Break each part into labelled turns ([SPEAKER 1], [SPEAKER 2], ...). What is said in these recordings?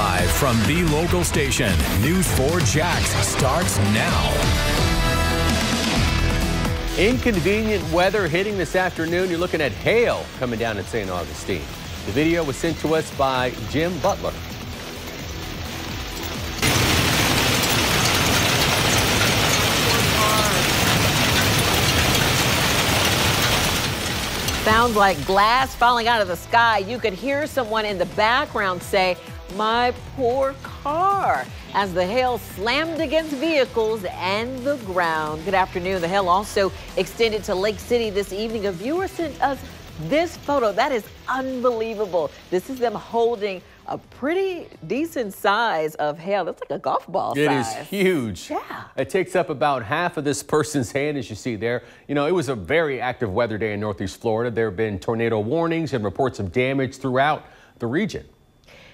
[SPEAKER 1] Live from the local station, News 4 Jax starts now.
[SPEAKER 2] Inconvenient weather hitting this afternoon. You're looking at hail coming down in St. Augustine. The video was sent to us by Jim Butler.
[SPEAKER 3] Sounds like glass falling out of the sky. You could hear someone in the background say, "My poor car," as the hail slammed against vehicles and the ground. Good afternoon. The hail also extended to Lake City this evening. A viewer sent us this photo. That is unbelievable. This is them holding a pretty decent size of hail. That's like a golf ball size.
[SPEAKER 2] It is huge.
[SPEAKER 3] Yeah.
[SPEAKER 2] It takes up about half of this person's hand, as you see there. You know, it was a very active weather day in Northeast Florida. There have been tornado warnings and reports of damage throughout the region.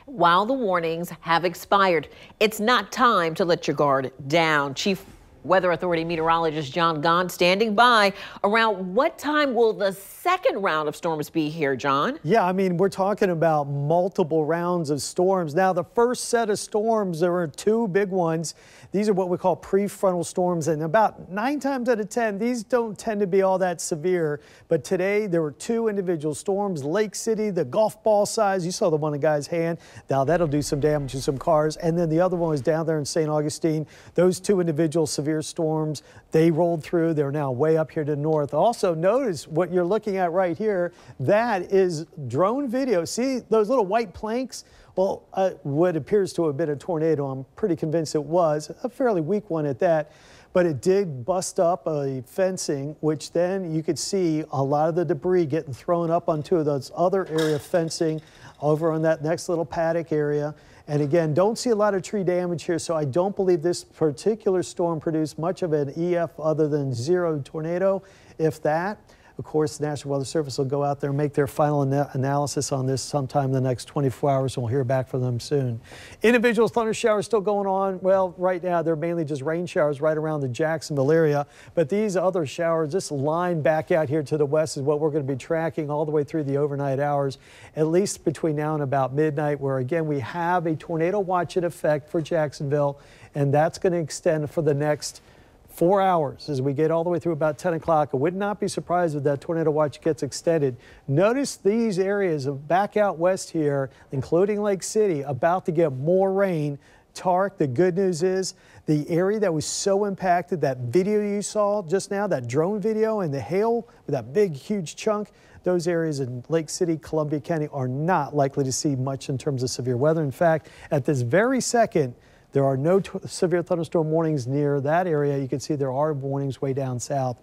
[SPEAKER 3] While the warnings have expired, it's not time to let your guard down. Chief Weather Authority meteorologist John Gahn standing by. Around what time will the second round of storms be here, John?
[SPEAKER 4] Yeah, I mean, we're talking about multiple rounds of storms. Now, the first set of storms, there were two big ones. These are what we call prefrontal storms, and about 9 times out of 10, these don't tend to be all that severe. But today, there were two individual storms. Lake City, the golf ball size. You saw the one in the guy's hand. Now, that'll do some damage to some cars. And then the other one was down there in St. Augustine. Those two individual severe storms, they rolled through. They're now way up here to the north. Also, notice what you're looking at right here. That is drone video. See those little white planks? Well, what appears to have been a tornado, I'm pretty convinced it was, a fairly weak one at that, but it did bust up a fencing, which then you could see a lot of the debris getting thrown up onto those other area fencing over on that next little paddock area. And again, don't see a lot of tree damage here, so I don't believe this particular storm produced much of an EF other than 0 tornado, if that. Of course, the National Weather Service will go out there and make their final analysis on this sometime in the next 24 hours, and we'll hear back from them soon. Individual thunder showers still going on. Well, right now, they're mainly just rain showers right around the Jacksonville area. But these other showers, this line back out here to the west is what we're going to be tracking all the way through the overnight hours, at least between now and about midnight, where, again, we have a tornado watch in effect for Jacksonville, and that's going to extend for the next 4 hours as we get all the way through about 10 o'clock. I would not be surprised if that tornado watch gets extended. Notice these areas of back out west here, including Lake City, about to get more rain. Tark, the good news is the area that was so impacted, that video you saw just now, that drone video and the hail with that big, huge chunk, those areas in Lake City, Columbia County are not likely to see much in terms of severe weather. In fact, at this very second, there are no severe thunderstorm warnings near that area. You can see there are warnings way down south.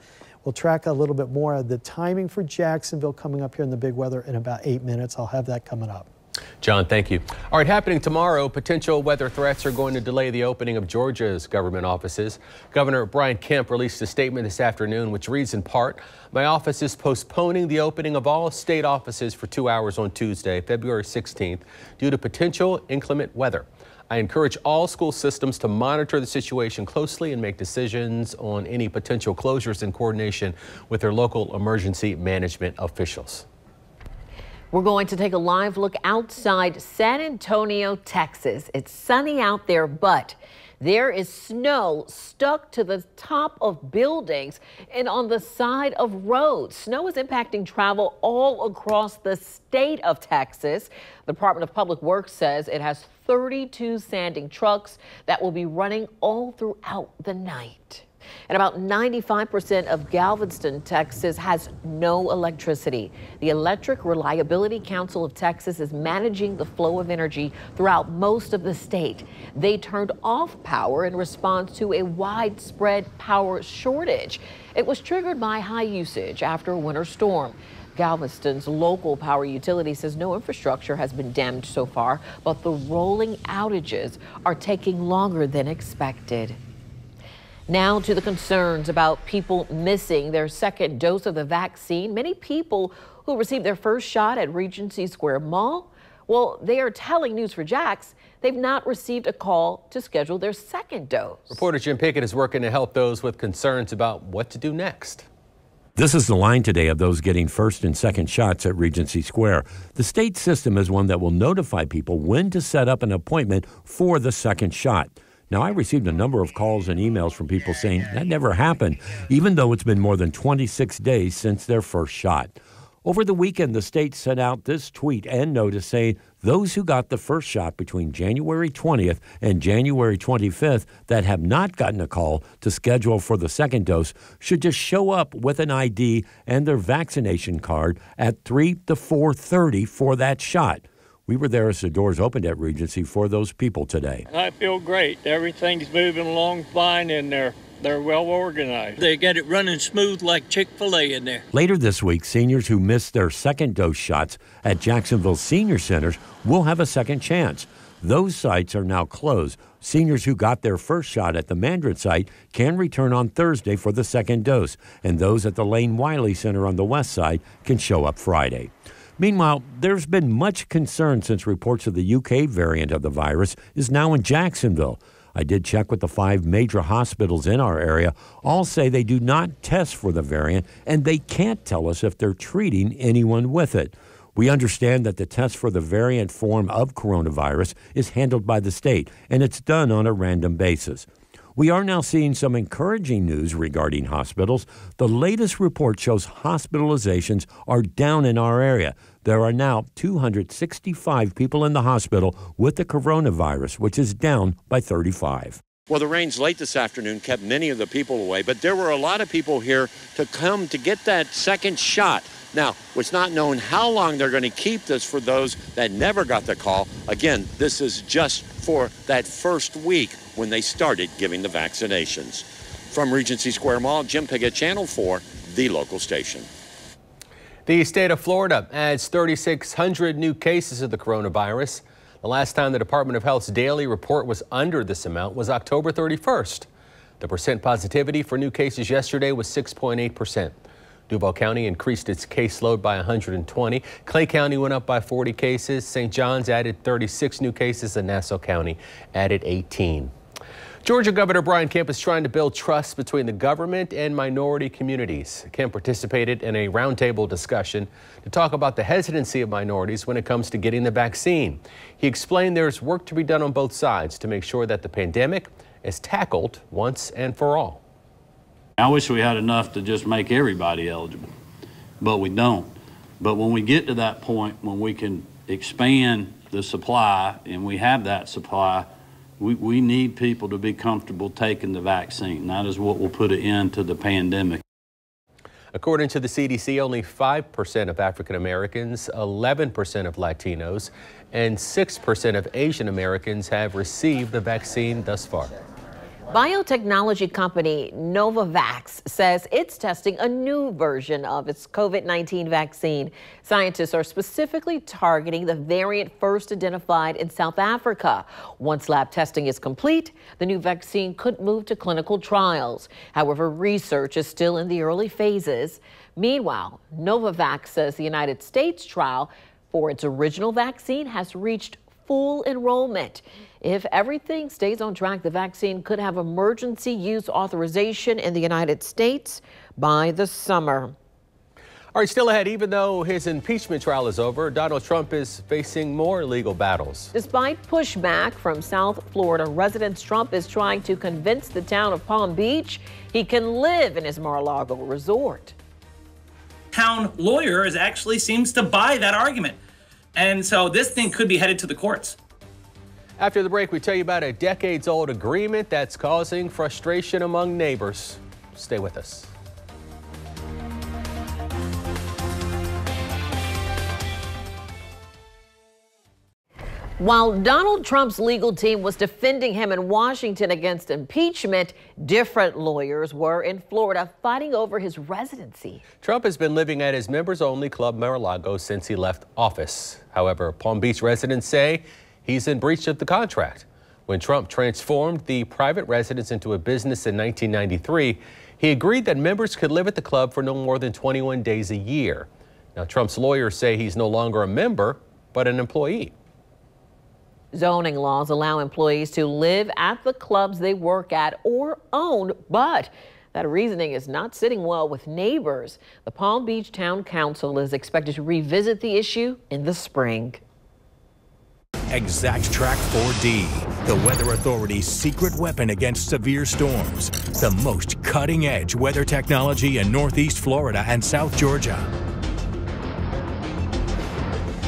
[SPEAKER 4] We'll track a little bit more of the timing for Jacksonville coming up here in the big weather in about 8 minutes. I'll have that coming up.
[SPEAKER 2] John, thank you. All right, happening tomorrow, potential weather threats are going to delay the opening of Georgia's government offices. Governor Brian Kemp released a statement this afternoon, which reads in part, "My office is postponing the opening of all state offices for 2 hours on Tuesday, February 16th, due to potential inclement weather. I encourage all school systems to monitor the situation closely and make decisions on any potential closures in coordination with their local emergency management officials."
[SPEAKER 3] We're going to take a live look outside San Antonio, Texas. It's sunny out there, but there is snow stuck to the top of buildings and on the side of roads. Snow is impacting travel all across the state of Texas. The Department of Public Works says it has 32 sanding trucks that will be running all throughout the night. And about 95% of Galveston, Texas has no electricity. The Electric Reliability Council of Texas is managing the flow of energy throughout most of the state. They turned off power in response to a widespread power shortage. It was triggered by high usage after a winter storm. Galveston's local power utility says no infrastructure has been damaged so far, but the rolling outages are taking longer than expected. Now to the concerns about people missing their second dose of the vaccine. Many people who received their first shot at Regency Square Mall, well, they are telling News4Jax they've not received a call to schedule their second dose.
[SPEAKER 2] Reporter Jim Pickett is working to help those with concerns about what to do next.
[SPEAKER 5] This is the line today of those getting first and second shots at Regency Square. The state system is one that will notify people when to set up an appointment for the second shot. Now, I received a number of calls and emails from people saying that never happened, even though it's been more than 26 days since their first shot. Over the weekend, the state sent out this tweet and notice saying those who got the first shot between January 20th and January 25th that have not gotten a call to schedule for the second dose should just show up with an ID and their vaccination card at 3 to 4:30 for that shot. We were there as the doors opened at Regency for those people today.
[SPEAKER 6] I feel great. Everything's moving along fine in there. They're well organized. They got it running smooth like Chick-fil-A in there.
[SPEAKER 5] Later this week, seniors who missed their second dose shots at Jacksonville Senior Centers will have a second chance. Those sites are now closed. Seniors who got their first shot at the Mandarin site can return on Thursday for the second dose, and those at the Lane Wiley Center on the west side can show up Friday. Meanwhile, there's been much concern since reports of the UK variant of the virus is now in Jacksonville. I did check with the 5 major hospitals in our area. All say they do not test for the variant, and they can't tell us if they're treating anyone with it. We understand that the test for the variant form of coronavirus is handled by the state, and it's done on a random basis. We are now seeing some encouraging news regarding hospitals. The latest report shows hospitalizations are down in our area. There are now 265 people in the hospital with the coronavirus, which is down by 35.
[SPEAKER 7] Well, the rains late this afternoon kept many of the people away, but there were a lot of people here to come to get that second shot. Now, it's not known how long they're going to keep this for those that never got the call. Again, this is just for that first week when they started giving the vaccinations. From Regency Square Mall, Jim Piggott, Channel 4, the local station.
[SPEAKER 2] The state of Florida adds 3,600 new cases of the coronavirus. The last time the Department of Health's daily report was under this amount was October 31st. The percent positivity for new cases yesterday was 6.8%. Duval County increased its caseload by 120. Clay County went up by 40 cases. St. John's added 36 new cases, and Nassau County added 18. Georgia Governor Brian Kemp is trying to build trust between the government and minority communities. Kemp participated in a roundtable discussion to talk about the hesitancy of minorities when it comes to getting the vaccine. He explained there's work to be done on both sides to make sure that the pandemic is tackled once and for all.
[SPEAKER 8] I wish we had enough to just make everybody eligible, but we don't. But when we get to that point, when we can expand the supply and we have that supply, we need people to be comfortable taking the vaccine. That is what will put an end to the pandemic.
[SPEAKER 2] According to the CDC, only 5% of African Americans, 11% of Latinos, and 6% of Asian Americans have received the vaccine thus far.
[SPEAKER 3] Biotechnology company Novavax says it's testing a new version of its COVID-19 vaccine. Scientists are specifically targeting the variant first identified in South Africa. Once lab testing is complete, the new vaccine could move to clinical trials. However, research is still in the early phases. Meanwhile, Novavax says the United States trial for its original vaccine has reached full enrollment. If everything stays on track, the vaccine could have emergency use authorization in the United States by the summer.
[SPEAKER 2] All right, still ahead, even though his impeachment trial is over, Donald Trump is facing more legal battles.
[SPEAKER 3] Despite pushback from South Florida residents, Trump is trying to convince the town of Palm Beach he can live in his Mar-a-Lago resort.
[SPEAKER 9] Town lawyer actually seems to buy that argument. And so this thing could be headed to the courts.
[SPEAKER 2] After the break, we tell you about a decades-old agreement that's causing frustration among neighbors. Stay with us.
[SPEAKER 3] While Donald Trump's legal team was defending him in Washington against impeachment, different lawyers were in Florida fighting over his residency.
[SPEAKER 2] Trump has been living at his members-only Club Mar-a-Lago since he left office. However, Palm Beach residents say he's in breach of the contract. When Trump transformed the private residence into a business in 1993, he agreed that members could live at the club for no more than 21 days a year. Now, Trump's lawyers say he's no longer a member, but an employee.
[SPEAKER 3] Zoning laws allow employees to live at the clubs they work at or own, but That reasoning is not sitting well with neighbors. The Palm Beach Town Council is expected to revisit the issue in the spring.
[SPEAKER 1] Exact Track 4D, the Weather Authority's secret weapon against severe storms. The most cutting-edge weather technology in Northeast Florida and South Georgia.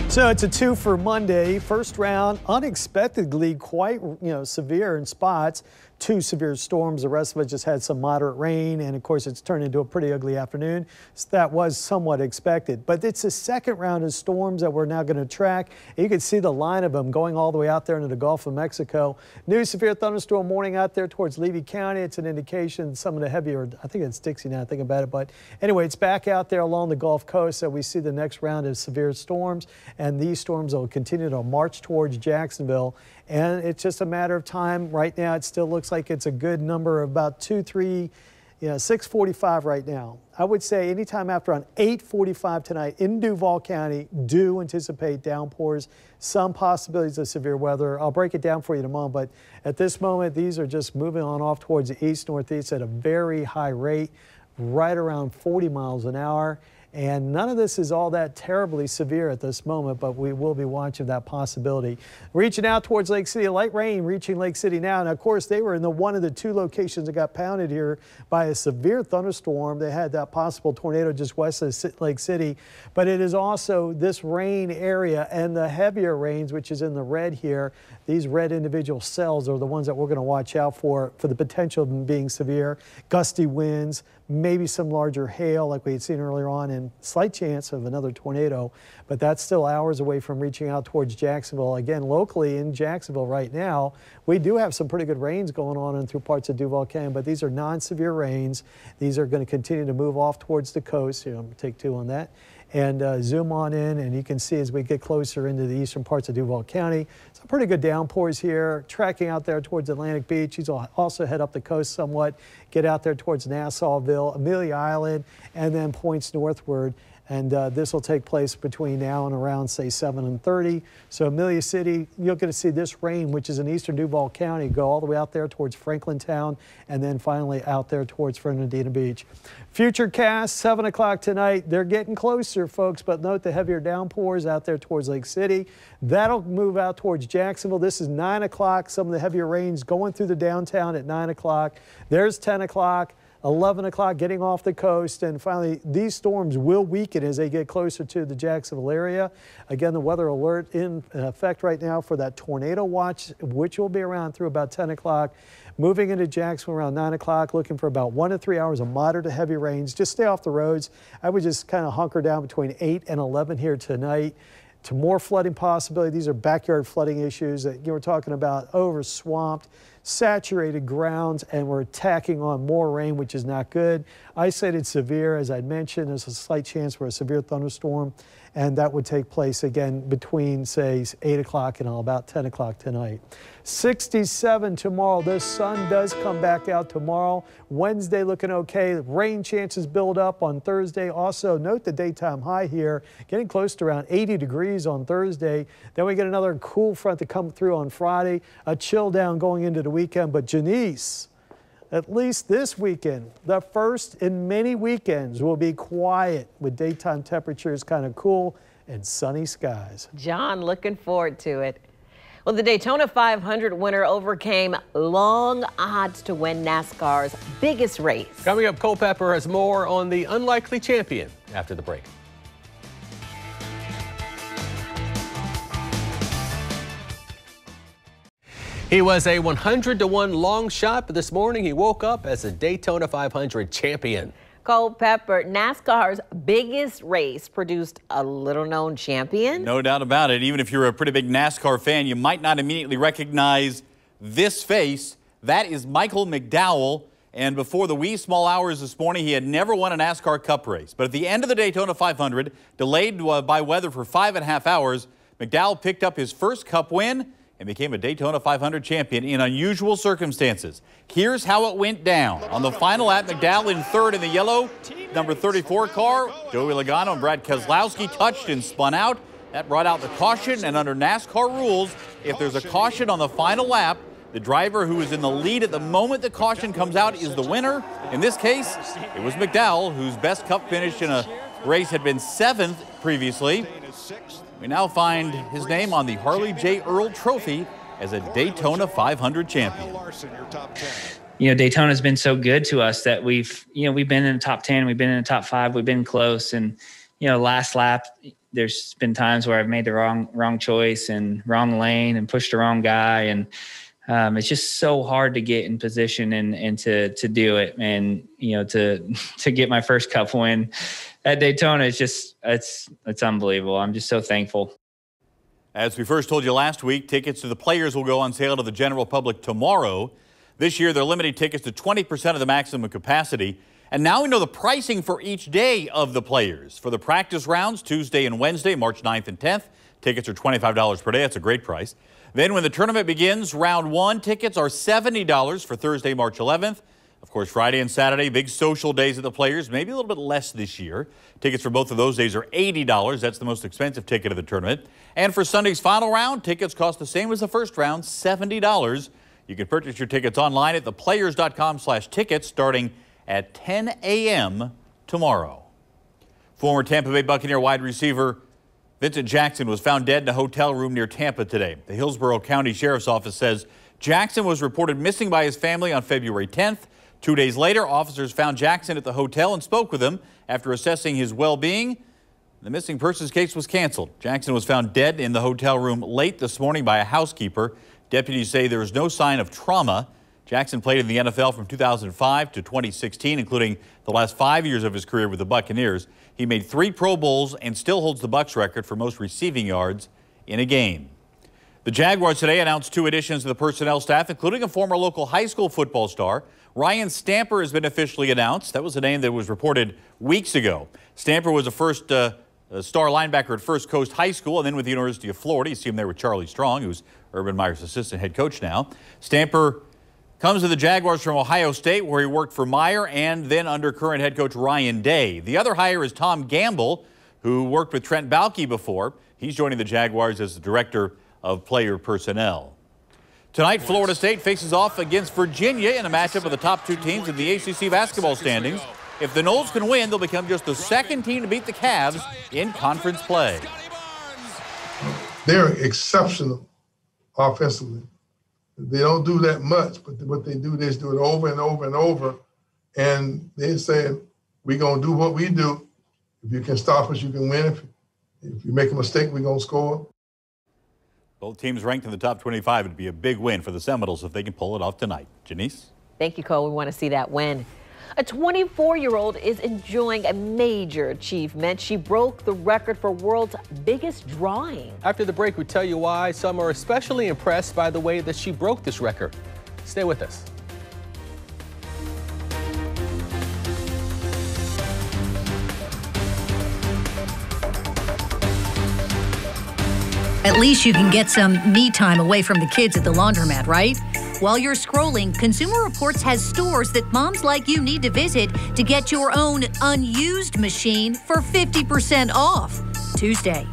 [SPEAKER 4] So it's a 2 for Monday. First round, unexpectedly quite severe in spots. 2 severe storms. The rest of it just had some moderate rain, and of course it's turned into a pretty ugly afternoon. So that was somewhat expected. But it's the second round of storms that we're now going to track. You can see the line of them going all the way out there into the Gulf of Mexico. New severe thunderstorm warning out there towards Levy County. It's an indication some of the heavier, I think it's Dixie now I think about it, but anyway, it's back out there along the Gulf Coast. So we see the next round of severe storms, and these storms will continue to march towards Jacksonville. And it's just a matter of time. Right now, it still looks like it's a good number of about 6:45 right now. I would say anytime after around 8:45 tonight in Duval County, do anticipate downpours, some possibilities of severe weather. I'll break it down for you tomorrow, but at this moment, these are just moving on off towards the east-northeast at a very high rate, right around 40 miles an hour. And none of this is all that terribly severe at this moment, but we will be watching that possibility. Reaching out towards Lake City, light rain reaching Lake City now. And of course, they were in one of the 2 locations that got pounded here by a severe thunderstorm. They had that possible tornado just west of Lake City. But it is also this rain area and the heavier rains, which is in the red here. These red individual cells are the ones that we're going to watch out for the potential of them being severe. Gusty winds, maybe some larger hail like we had seen earlier on, and slight chance of another tornado, but that's still hours away from reaching out towards Jacksonville. Again, locally in Jacksonville right now, we do have some pretty good rains going on and through parts of Duval County, but these are non-severe rains. These are going to continue to move off towards the coast. Here, I'm going to take 2 on that. And zoom on in, and you can see as we get closer into the eastern parts of Duval County, some pretty good downpours here, tracking out there towards Atlantic Beach. These will also head up the coast somewhat, get out there towards Nassauville, Amelia Island, and then points northward. And this will take place between now and around, say, 7:30. So Amelia City, you're going to see this rain, which is in eastern Duval County, go all the way out there towards Franklin Town, and then finally out there towards Fernandina Beach. Futurecast, 7 o'clock tonight. They're getting closer, folks, but note the heavier downpours out there towards Lake City. That'll move out towards Jacksonville. This is 9 o'clock. Some of the heavier rains going through the downtown at 9 o'clock. There's 10 o'clock. 11 o'clock getting off the coast, and finally these storms will weaken as they get closer to the Jacksonville area. Again, the weather alert in effect right now for that tornado watch, which will be around through about 10 o'clock. Moving into Jacksonville around 9 o'clock, looking for about 1 to 3 hours of moderate to heavy rains. Just stay off the roads. I would just kind of hunker down between 8 and 11 here tonight. To more flooding possibility. These are backyard flooding issues that we're talking about, over swamped, saturated grounds, and we're tacking on more rain, which is not good. Isolated severe, as I mentioned, there's a slight chance for a severe thunderstorm, and that would take place again between, say, 8 o'clock and about 10 o'clock tonight. 67 tomorrow. The sun does come back out tomorrow. Wednesday looking okay. Rain chances build up on Thursday. Also, note the daytime high here, getting close to around 80 degrees on Thursday. Then we get another cool front to come through on Friday. A chill down going into the weekend. But Janice, at least this weekend, the first in many weekends, will be quiet with daytime temperatures kind of cool and sunny skies.
[SPEAKER 3] John, looking forward to it. Well, the Daytona 500 winner overcame long odds to win NASCAR's biggest race.
[SPEAKER 2] Coming up, Culpepper has more on the unlikely champion after the break. He was a 100-to-1 long shot, but this morning he woke up as a Daytona 500 champion.
[SPEAKER 3] Culpepper, NASCAR's biggest race produced a little-known champion.
[SPEAKER 10] No doubt about it. Even if you're a pretty big NASCAR fan, you might not immediately recognize this face. That is Michael McDowell. And before the wee small hours this morning, he had never won a NASCAR Cup race. But at the end of the Daytona 500, delayed by weather for 5.5 hours, McDowell picked up his first Cup win and became a Daytona 500 champion in unusual circumstances. Here's how it went down. On the final lap, McDowell in third in the yellow, number 34 car. Joey Logano and Brad Keselowski touched and spun out. That brought out the caution, and under NASCAR rules, if there's a caution on the final lap, The driver who is in the lead at the moment the caution comes out is the winner. In this case, it was McDowell, whose best Cup finish in a race had been 7th previously. We now find his name on the Harley J. Earl Trophy as a Daytona 500 champion.
[SPEAKER 11] You know, Daytona's been so good to us that we've been in the top 10, we've been in the top 5, we've been close. And, you know, last lap, there's been times where I've made the wrong choice and wrong lane and pushed the wrong guy. And it's just so hard to get in position and to do it. And, you know, to get my first Cup win at Daytona, it's unbelievable. I'm just so thankful.
[SPEAKER 10] As we first told you last week, tickets to the Players will go on sale to the general public tomorrow. This year, they're limiting tickets to 20% of the maximum capacity. And now we know the pricing for each day of the Players. For the practice rounds, Tuesday and Wednesday, March 9th and 10th, tickets are $25 per day. That's a great price. Then when the tournament begins, round 1, tickets are $70 for Thursday, March 11th. Of course, Friday and Saturday, big social days at the Players, maybe a little bit less this year. Tickets for both of those days are $80. That's the most expensive ticket of the tournament. And for Sunday's final round, tickets cost the same as the first round, $70. You can purchase your tickets online at theplayers.com/tickets starting at 10 a.m. tomorrow. Former Tampa Bay Buccaneer wide receiver Vincent Jackson was found dead in a hotel room near Tampa today. The Hillsborough County Sheriff's Office says Jackson was reported missing by his family on February 10th. 2 days later, officers found Jackson at the hotel and spoke with him. After assessing his well-being, the missing persons case was canceled. Jackson was found dead in the hotel room late this morning by a housekeeper. Deputies say there is no sign of trauma. Jackson played in the NFL from 2005 to 2016, including the last 5 years of his career with the Buccaneers. He made 3 Pro Bowls and still holds the Bucs record for most receiving yards in a game. The Jaguars today announced 2 additions to the personnel staff, including a former local high school football star. Ryan Stamper has been officially announced. That was a name that was reported weeks ago. Stamper was a star linebacker at First Coast High School and then with the University of Florida. You see him there with Charlie Strong, who's Urban Meyer's assistant head coach now. Stamper comes to the Jaguars from Ohio State, where he worked for Meyer and then under current head coach Ryan Day. The other hire is Tom Gamble, who worked with Trent Baalke before. He's joining the Jaguars as the director of player personnel. Tonight, Florida State faces off against Virginia in a matchup of the top 2 teams in the ACC basketball standings. If the Noles can win, they'll become just the second team to beat the Cavs in conference play.
[SPEAKER 12] They're exceptional offensively. They don't do that much, but what they do is do it over and over and over. And they say, we're going to do what we do. If you can stop us, you can win. If you make a mistake, we're going to score.
[SPEAKER 10] Both teams ranked in the top 25. It'd be a big win for the Seminoles if they can pull it off tonight. Janice?
[SPEAKER 3] Thank you, Cole. We want to see that win. A 24-year-old is enjoying a major achievement. She broke the record for world's biggest drawing.
[SPEAKER 2] After the break, we tell you why some are especially impressed by the way that she broke this record. Stay with us.
[SPEAKER 13] At least you can get some me time away from the kids at the laundromat, right? While you're scrolling, Consumer Reports has stores that moms like you need to visit to get your own unused machine for 50% off. Tuesday.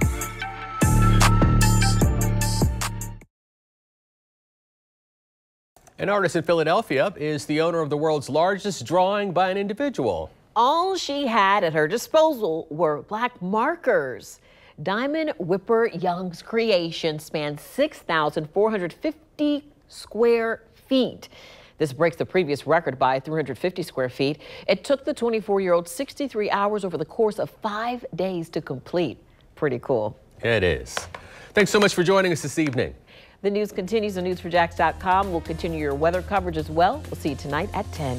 [SPEAKER 2] An artist in Philadelphia is the owner of the world's largest drawing by an individual.
[SPEAKER 3] All she had at her disposal were black markers. Diamond Whipper Young's creation spans 6,450 square feet. This breaks the previous record by 350 square feet. It took the 24-year-old 63 hours over the course of 5 days to complete. Pretty cool.
[SPEAKER 2] It is. Thanks so much for joining us this evening.
[SPEAKER 3] The news continues on news4jax.com. We'll continue your weather coverage as well. We'll see you tonight at 10.